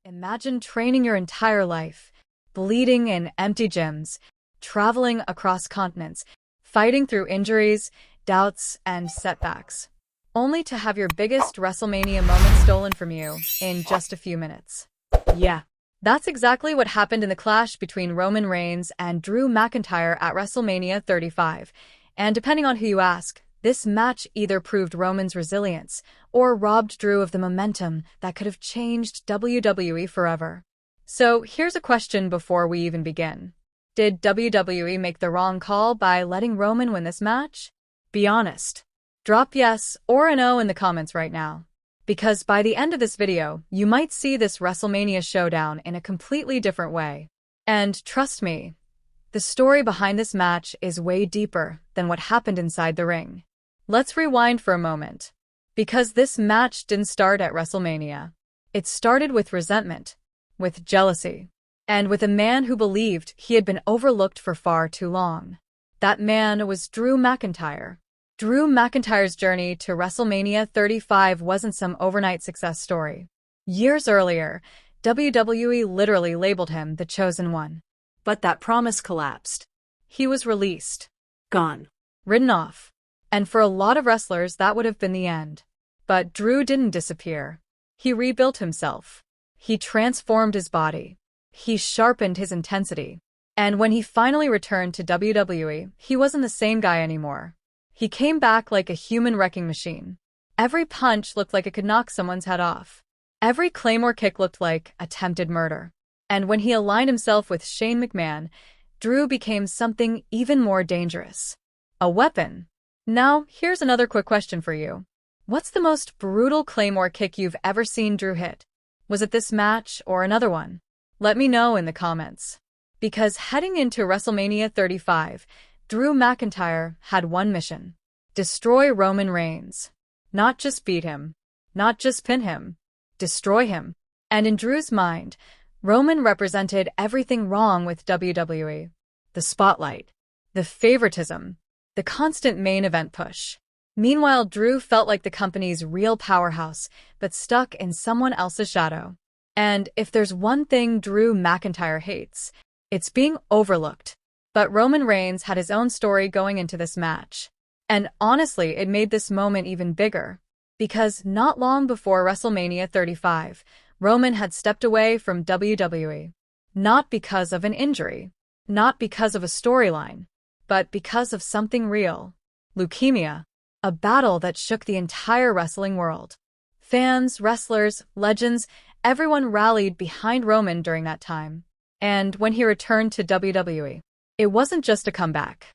Imagine training your entire life, bleeding in empty gyms, traveling across continents, fighting through injuries, doubts, and setbacks, only to have your biggest WrestleMania moment stolen from you in just a few minutes. Yeah, that's exactly what happened in the clash between Roman Reigns and Drew McIntyre at WrestleMania 35. And depending on who you ask, this match either proved Roman's resilience or robbed Drew of the momentum that could have changed WWE forever. So here's a question before we even begin. Did WWE make the wrong call by letting Roman win this match? Be honest. Drop yes or a no in the comments right now. Because by the end of this video, you might see this WrestleMania showdown in a completely different way. And trust me, the story behind this match is way deeper than what happened inside the ring. Let's rewind for a moment. Because this match didn't start at WrestleMania. It started with resentment, with jealousy, and with a man who believed he had been overlooked for far too long. That man was Drew McIntyre. Drew McIntyre's journey to WrestleMania 35 wasn't some overnight success story. Years earlier, WWE literally labeled him the chosen one. But that promise collapsed. He was released. Gone. Written off. And for a lot of wrestlers, that would have been the end. But Drew didn't disappear. He rebuilt himself. He transformed his body. He sharpened his intensity. And when he finally returned to WWE, he wasn't the same guy anymore. He came back like a human wrecking machine. Every punch looked like it could knock someone's head off. Every Claymore kick looked like attempted murder. And when he aligned himself with Shane McMahon, Drew became something even more dangerous. A weapon. Now, here's another quick question for you. What's the most brutal Claymore kick you've ever seen Drew hit? Was it this match or another one? Let me know in the comments. Because heading into WrestleMania 35, Drew McIntyre had one mission. Destroy Roman Reigns. Not just beat him. Not just pin him. Destroy him. And in Drew's mind, Roman represented everything wrong with WWE. The spotlight. The favoritism. The constant main event push. Meanwhile, Drew felt like the company's real powerhouse, but stuck in someone else's shadow. And if there's one thing Drew McIntyre hates, it's being overlooked. But Roman Reigns had his own story going into this match. And honestly, it made this moment even bigger. Because not long before WrestleMania 35, Roman had stepped away from WWE. Not because of an injury. Not because of a storyline. But because of something real. Leukemia. A battle that shook the entire wrestling world. Fans, wrestlers, legends, everyone rallied behind Roman during that time. And when he returned to WWE, it wasn't just a comeback.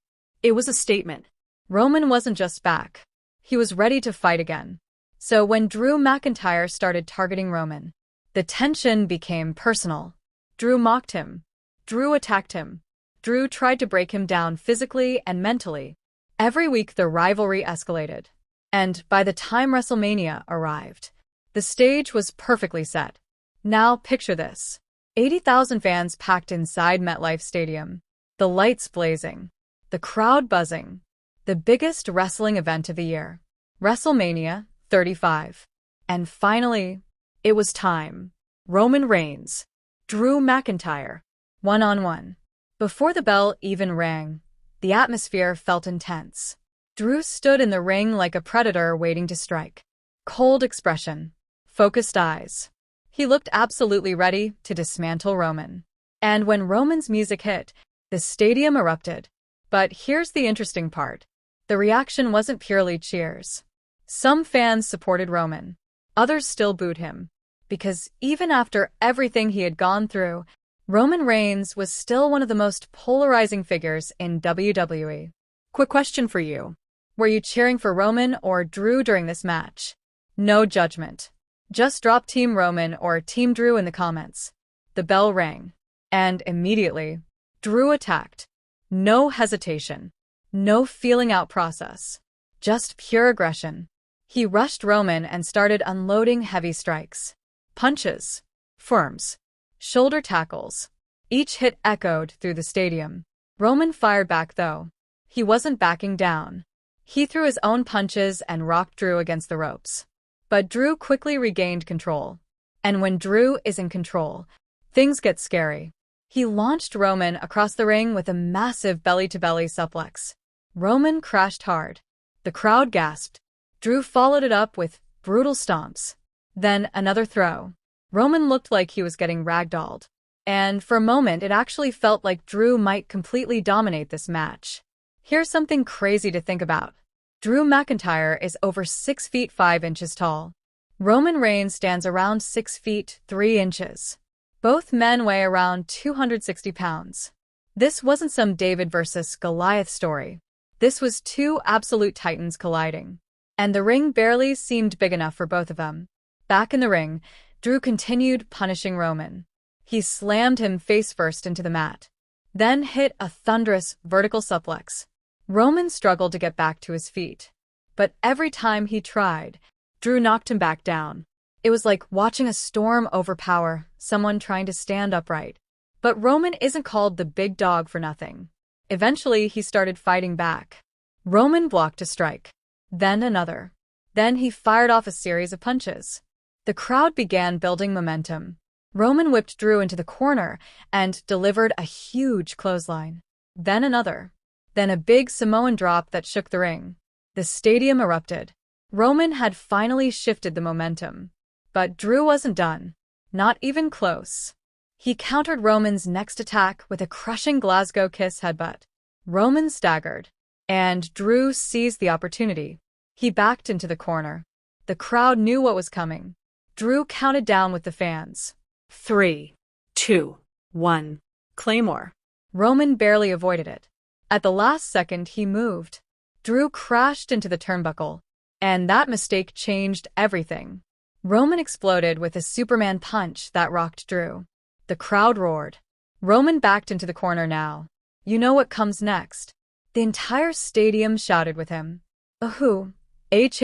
It was a statement. Roman wasn't just back. He was ready to fight again. So when Drew McIntyre started targeting Roman, the tension became personal. Drew mocked him. Drew attacked him. Drew tried to break him down physically and mentally. Every week the rivalry escalated. And by the time WrestleMania arrived, the stage was perfectly set. Now picture this. 80,000 fans packed inside MetLife Stadium. The lights blazing. The crowd buzzing. The biggest wrestling event of the year. WrestleMania 35. And finally, it was time. Roman Reigns. Drew McIntyre. One-on-one. Before the bell even rang, the atmosphere felt intense. Drew stood in the ring like a predator waiting to strike. Cold expression. Focused eyes. He looked absolutely ready to dismantle Roman. And when Roman's music hit, the stadium erupted. But here's the interesting part. The reaction wasn't purely cheers. Some fans supported Roman. Others still booed him. Because even after everything he had gone through, Roman Reigns was still one of the most polarizing figures in WWE. Quick question for you. Were you cheering for Roman or Drew during this match? No judgment. Just drop Team Roman or Team Drew in the comments. The bell rang. And immediately, Drew attacked. No hesitation. No feeling out process. Just pure aggression. He rushed Roman and started unloading heavy strikes. Punches. Forearms. Shoulder tackles. Each hit echoed through the stadium. Roman fired back though. He wasn't backing down. He threw his own punches and rocked Drew against the ropes. But Drew quickly regained control. And when Drew is in control, things get scary. He launched Roman across the ring with a massive belly-to-belly suplex. Roman crashed hard. The crowd gasped. Drew followed it up with brutal stomps. Then another throw. Roman looked like he was getting ragdolled. And for a moment, it actually felt like Drew might completely dominate this match. Here's something crazy to think about. Drew McIntyre is over 6 feet 5 inches tall. Roman Reigns stands around 6 feet 3 inches. Both men weigh around 260 pounds. This wasn't some David versus Goliath story. This was two absolute titans colliding. And the ring barely seemed big enough for both of them. Back in the ring, Drew continued punishing Roman. He slammed him face first into the mat, then hit a thunderous vertical suplex. Roman struggled to get back to his feet. But every time he tried, Drew knocked him back down. It was like watching a storm overpower someone trying to stand upright. But Roman isn't called the big dog for nothing. Eventually, he started fighting back. Roman blocked a strike, then another. Then he fired off a series of punches. The crowd began building momentum. Roman whipped Drew into the corner and delivered a huge clothesline. Then another. Then a big Samoan drop that shook the ring. The stadium erupted. Roman had finally shifted the momentum. But Drew wasn't done. Not even close. He countered Roman's next attack with a crushing Glasgow kiss headbutt. Roman staggered. And Drew seized the opportunity. He backed into the corner. The crowd knew what was coming. Drew counted down with the fans. 3, 2, 1. Claymore. Roman barely avoided it. At the last second, he moved. Drew crashed into the turnbuckle. And that mistake changed everything. Roman exploded with a Superman punch that rocked Drew. The crowd roared. Roman backed into the corner now. You know what comes next. The entire stadium shouted with him. Ahoo! H.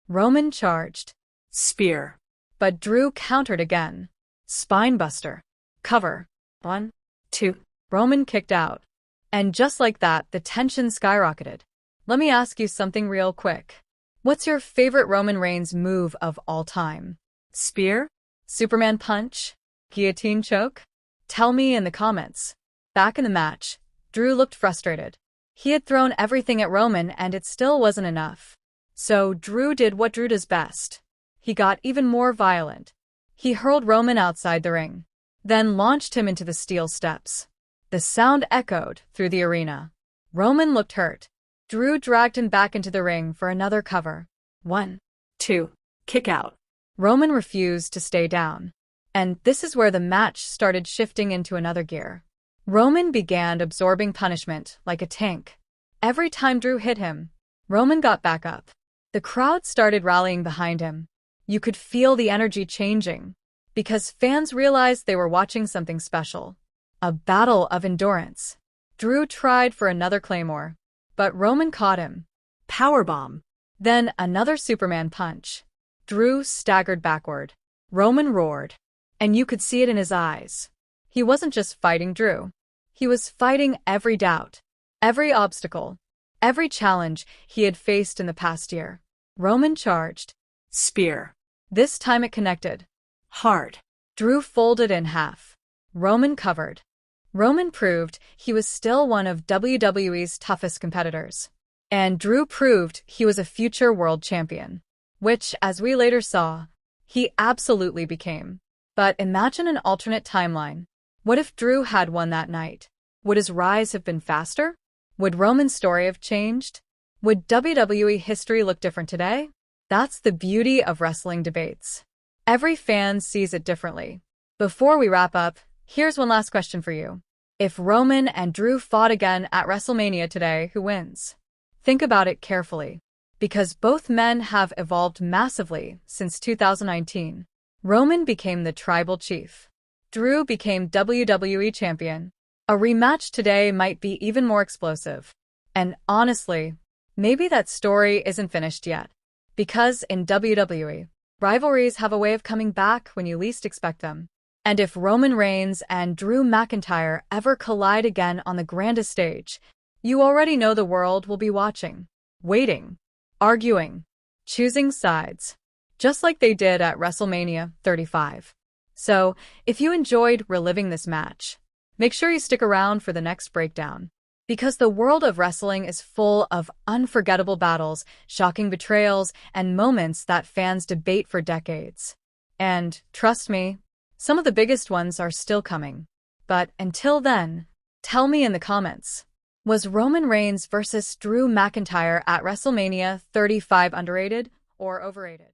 Roman charged. Spear. But Drew countered again. Spinebuster. Cover. 1, 2. Roman kicked out. And just like that, the tension skyrocketed. Let me ask you something real quick. What's your favorite Roman Reigns move of all time? Spear? Superman punch? Guillotine choke? Tell me in the comments. Back in the match, Drew looked frustrated. He had thrown everything at Roman and it still wasn't enough. So Drew did what Drew does best. He got even more violent. He hurled Roman outside the ring, then launched him into the steel steps. The sound echoed through the arena. Roman looked hurt. Drew dragged him back into the ring for another cover. 1, 2. Kick out. Roman refused to stay down. And this is where the match started shifting into another gear. Roman began absorbing punishment like a tank. Every time Drew hit him, Roman got back up. The crowd started rallying behind him. You could feel the energy changing, because fans realized they were watching something special. A battle of endurance. Drew tried for another Claymore, but Roman caught him. Powerbomb. Then another Superman punch. Drew staggered backward. Roman roared, and you could see it in his eyes. He wasn't just fighting Drew. He was fighting every doubt, every obstacle, every challenge he had faced in the past year. Roman charged. Spear. This time it connected. Hard. Drew folded in half. Roman covered. Roman proved he was still one of WWE's toughest competitors. And Drew proved he was a future world champion, which, as we later saw, he absolutely became. But imagine an alternate timeline. What if Drew had won that night? Would his rise have been faster? Would Roman's story have changed? Would WWE history look different today? That's the beauty of wrestling debates. Every fan sees it differently. Before we wrap up, here's one last question for you. If Roman and Drew fought again at WrestleMania today, who wins? Think about it carefully. Because both men have evolved massively since 2019. Roman became the tribal chief. Drew became WWE champion. A rematch today might be even more explosive. And honestly, maybe that story isn't finished yet. Because in WWE, rivalries have a way of coming back when you least expect them. And if Roman Reigns and Drew McIntyre ever collide again on the grandest stage, you already know the world will be watching, waiting, arguing, choosing sides. just like they did at WrestleMania 35. So, if you enjoyed reliving this match, make sure you stick around for the next breakdown. Because the world of wrestling is full of unforgettable battles, shocking betrayals, and moments that fans debate for decades. And, trust me, some of the biggest ones are still coming. But until then, tell me in the comments, was Roman Reigns versus Drew McIntyre at WrestleMania 35 underrated or overrated?